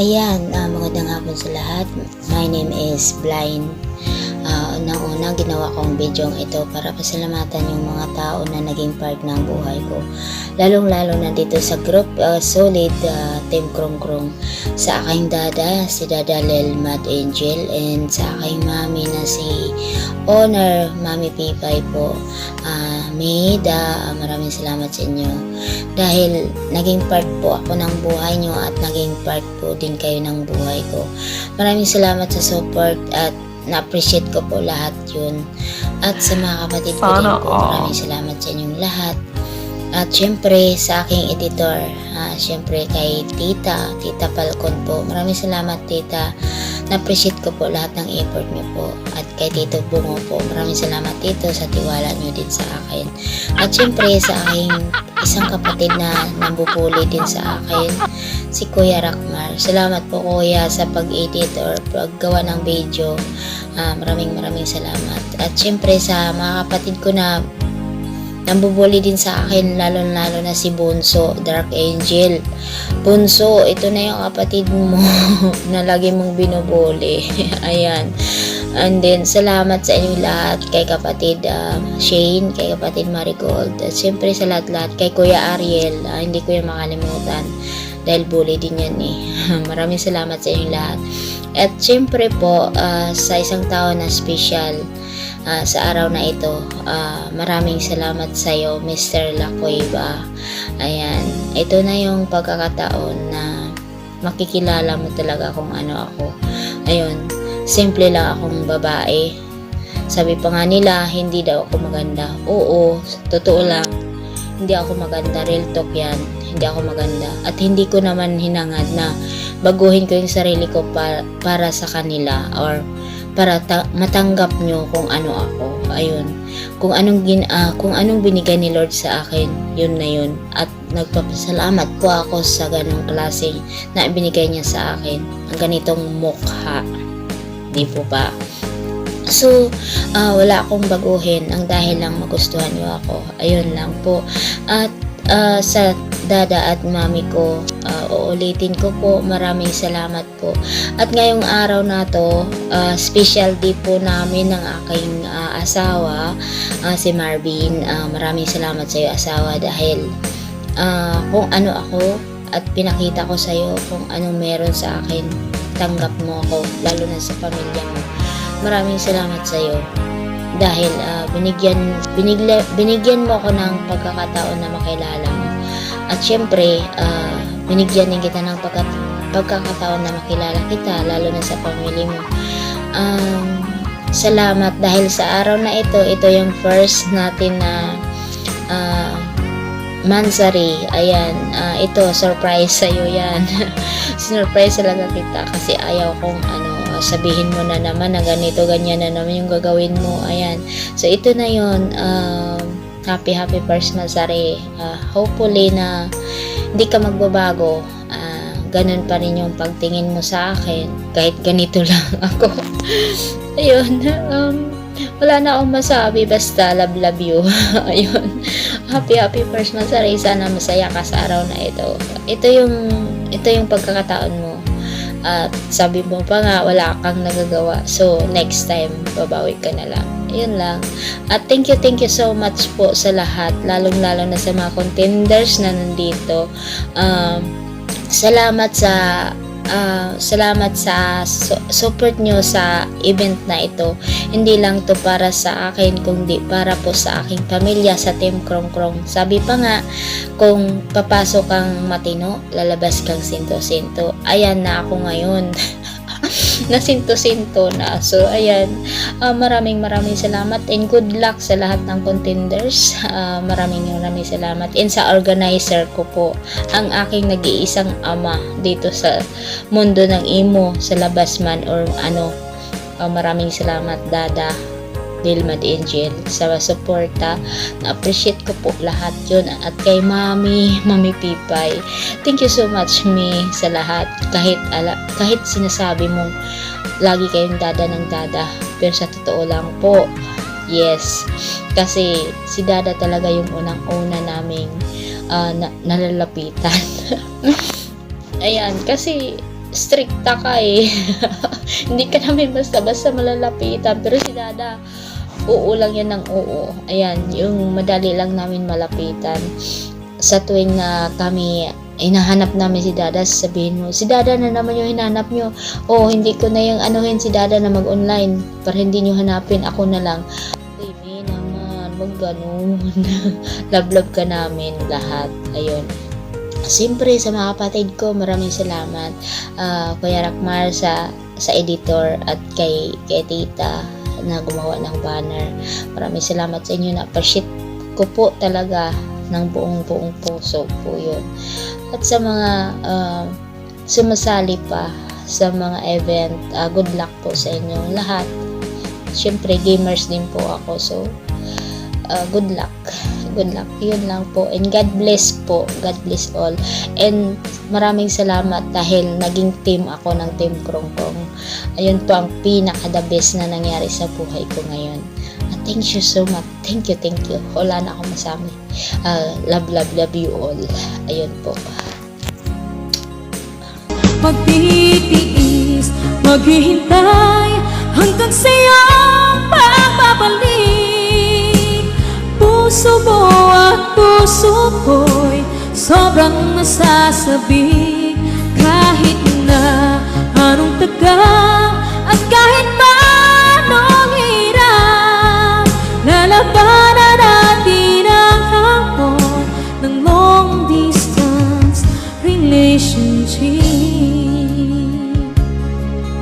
Ayan, magandang hapon sa lahat. My name is Blind. Unang-una, ginawa kong video ito para pasalamatan yung mga tao na naging part ng buhay ko. Lalong-lalo na dito sa group Solid Team Krong Krong. Sa aking dada, si Dada Lel Mad Angel, and sa aking mami na si Honor Mami Pipay po. Maida, maraming salamat sa inyo. Dahil naging part po ako ng buhay nyo at naging part po din kayo ng buhay ko. Maraming salamat sa support at na-appreciate ko po lahat yun. At sa mga kapatid ko din po, maraming salamat sa inyong lahat. At syempre sa aking editor, syempre kay Tita Falcon po. Maraming salamat Tita. Na-appreciate ko po lahat ng effort niyo po. At kay Tito Bungo po, maraming salamat Tito sa tiwala niyo din sa akin. At syempre sa aking isang kapatid na nambubuli din sa akin, si Kuya Rakmar. Salamat po Kuya sa pag-edit or paggawa ng video. Maraming salamat. At syempre sa mga kapatid ko na nambubuli din sa akin, lalo na si Bunso, Dark Angel. Bunso, ito na yung kapatid mo na lagi mong binubuli. Ayan. And then, salamat sa inyo lahat, kay kapatid Shane, kay kapatid Marigold, at siyempre sa lahat-lahat, kay Kuya Ariel, hindi ko yung makalimutan, dahil bully din yan eh. Maraming salamat sa inyo lahat. At siyempre po, sa isang tao na special, sa araw na ito, maraming salamat sa iyo, Mr. Lacueva. Ayan, ito na yung pagkakataon na makikilala mo talaga kung ano ako. Ayun, simple lang akong babae. Sabi pa nga nila, hindi daw ako maganda. Oo, totoo lang, hindi ako maganda. Real talk yan, hindi ako maganda. At hindi ko naman hinangad na baguhin ko yung sarili ko para sa kanila, or para matanggap nyo kung ano ako. Ayun, kung anong binigay ni Lord sa akin, yun na yun. At nagpapasalamat po ako sa ganong klase na binigay niya sa akin, ang ganitong mukha, di po ba? So, wala akong baguhin, ang dahil lang magustuhan nyo ako. Ayun lang po. At sa dada at mami ko, uulitin ko po, maraming salamat po. At ngayong araw na to, special day po namin ng aking asawa, si Marvin. Maraming salamat sa iyo asawa, dahil kung ano ako at pinakita ko sa iyo kung anong meron sa akin, tanggap mo ako, lalo na sa pamilya mo. Maraming salamat sa iyo, dahil binigyan mo ako ng pagkakataon na makilala mo. At syempre, binigyan din kita ng pagkakataon na makilala kita, lalo na sa pamilya mo. Salamat dahil sa araw na ito yung first natin na mansari. Ayan, ito surprise sa'yo yan. Surprise talaga kita, kasi ayaw kong sabihin mo na naman na ganito, ganyan na naman yung gagawin mo. Ayan, so ito na yun. Happy first mansari. Hopefully na hindi ka magbabago. Ganun pa rin yung pagtingin mo sa akin, kahit ganito lang ako. Ayun, wala na akong masabi, basta love you. Ayun, happy first mansari. Sana masaya ka sa araw na ito. Ito yung pagkakataon mo. At sabi mo pa nga, wala kang nagagawa. So, next time, babawi ka na lang. Yun lang. At thank you so much po sa lahat. Lalong-lalo na sa mga contenders na nandito. Salamat sa support nyo sa event na ito. Hindi lang to para sa akin, kundi para po sa aking pamilya sa Team Krong Krong. Sabi pa nga, kung papasok kang matino, lalabas kang sinto-sinto. Ayan na ako ngayon. Na sinto-sinto na. So ayan, maraming salamat, and good luck sa lahat ng contenders. Maraming salamat, and sa organizer ko po, ang aking nag-iisang ama dito sa mundo ng imo, sa labas man or ano. Maraming salamat Dada Lilmad Angel sa suporta. Na-appreciate ko po lahat yun. At kay Mami Pipay, thank you so much sa lahat. Kahit sinasabi mong lagi kayong dada ng dada, pero sa totoo lang po, yes, kasi si Dada talaga yung unang-una naming nalalapitan. Ayan, kasi strikta ka eh. Hindi ka namin basta-basta malalapitan. Pero si Dada, oo lang yan ng oo. Ayan, yung madali lang namin malapitan. Sa tuwing na kami hinahanap namin si Dada, sabihin mo, si Dada na naman yung hinanap nyo. O, hindi ko na yung anuhin si Dada na mag-online para hindi nyo hanapin, ako na lang. Baby naman, wag ganun. Love ka namin lahat. Ayun. Siyempre sa mga kapatid ko, maraming salamat. Kuya Rakmar sa editor at kay Tita na gumawa ng banner. Maraming salamat sa inyo, na appreciate ko po talaga ng buong puso po yun. At sa mga sumasali pa sa mga event, good luck po sa inyong lahat. Siyempre gamers din po ako, so good luck, yun lang po, and God bless po, God bless all, and maraming salamat dahil naging team ako ng Team Krongkrong. Ayun po ang pinaka the best na nangyari sa buhay ko ngayon. Thank you so much, thank you, wala na akong masabi. Love you all. Ayun po. Magtitiis, maghihintay hanggang sa'yong pagbabalik. Puso mo at puso ko'y sobrang nasasabik. Kahit na anong taga at kahit